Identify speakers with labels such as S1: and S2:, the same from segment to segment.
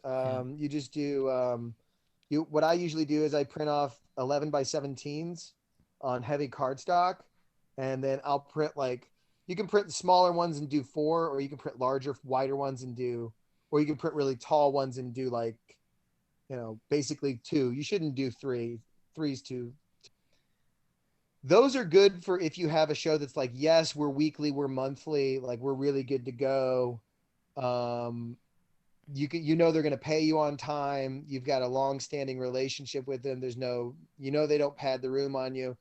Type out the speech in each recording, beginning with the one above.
S1: Yeah.
S2: You just do what I usually do is I print off 11 by 17s on heavy cardstock, and then I'll print like you can print smaller ones and do 4, or you can print larger, wider ones and do, or you can print really tall ones and do like, basically 2. You shouldn't do 3. Three's too. Those are good for if you have a show that's like, yes, we're weekly, we're monthly, like we're really good to go. Um, they're going to pay you on time. You've got a long standing relationship with them. There's no, they don't pad the room on you,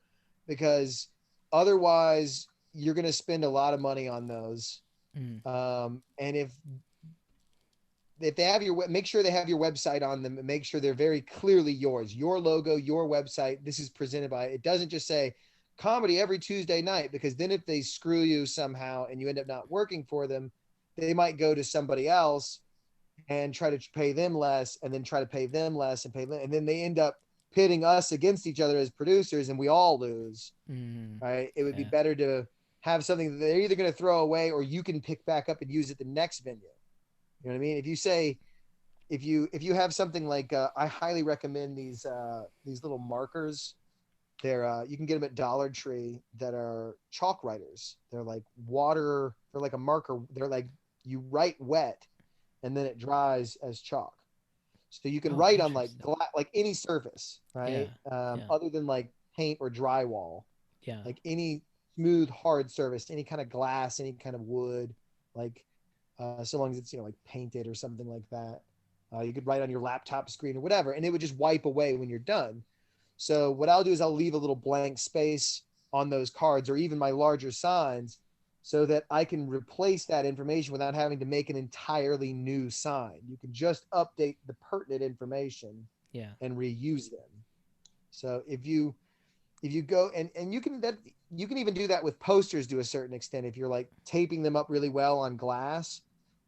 S2: because otherwise you're going to spend a lot of money on those.
S1: Mm.
S2: And if they have make sure they have your website on them, and make sure they're very clearly yours, your logo, your website. This is presented by, it doesn't just say comedy every Tuesday night, because then if they screw you somehow and you end up not working for them, they might go to somebody else and try to pay them less, and then try to pay them less and pay them, and then they end up pitting us against each other as producers, and we all lose.
S1: Mm.
S2: Right? It would be
S1: Yeah.
S2: better to have something that they're either going to throw away or you can pick back up and use at the next venue. You know what I mean? If you say, if you have something like, I highly recommend these little markers. They're you can get them at Dollar Tree, that are chalk writers. They're like water. They're like a marker. They're like, you write wet, and then it dries as chalk. So you can
S1: Oh,
S2: write on like
S1: interesting.
S2: like any surface,
S1: Yeah.
S2: right?
S1: Yeah.
S2: Other than like paint or drywall,
S1: Yeah.
S2: like any smooth, hard surface, any kind of glass, any kind of wood, like so long as it's like painted or something like that. You could write on your laptop screen or whatever, and it would just wipe away when you're done. So what I'll do is I'll leave a little blank space on those cards, or even my larger signs, so that I can replace that information without having to make an entirely new sign. You can just update the pertinent information
S1: Yeah.
S2: and reuse them. So if you go, and you can even do that with posters to a certain extent, if you're like taping them up really well on glass.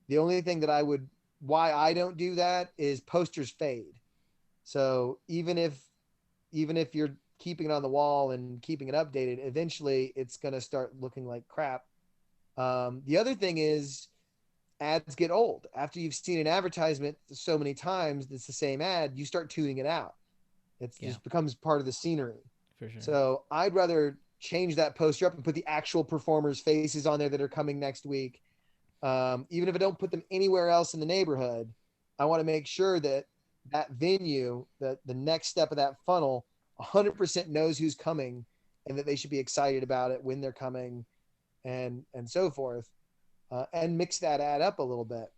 S2: The only thing that why I don't do that is posters fade. So even if you're keeping it on the wall and keeping it updated, eventually it's going to start looking like crap. The other thing is, ads get old. After you've seen an advertisement so many times that's the same ad, you start tuning it out. It
S1: Yeah.
S2: just becomes part of the scenery.
S1: For sure.
S2: So I'd rather change that poster up and put the actual performers' faces on there that are coming next week. Even if I don't put them anywhere else in the neighborhood, I want to make sure that that venue, that the next step of that funnel, 100% knows who's coming, and that they should be excited about it when they're coming, and so forth, and mix that ad up a little bit.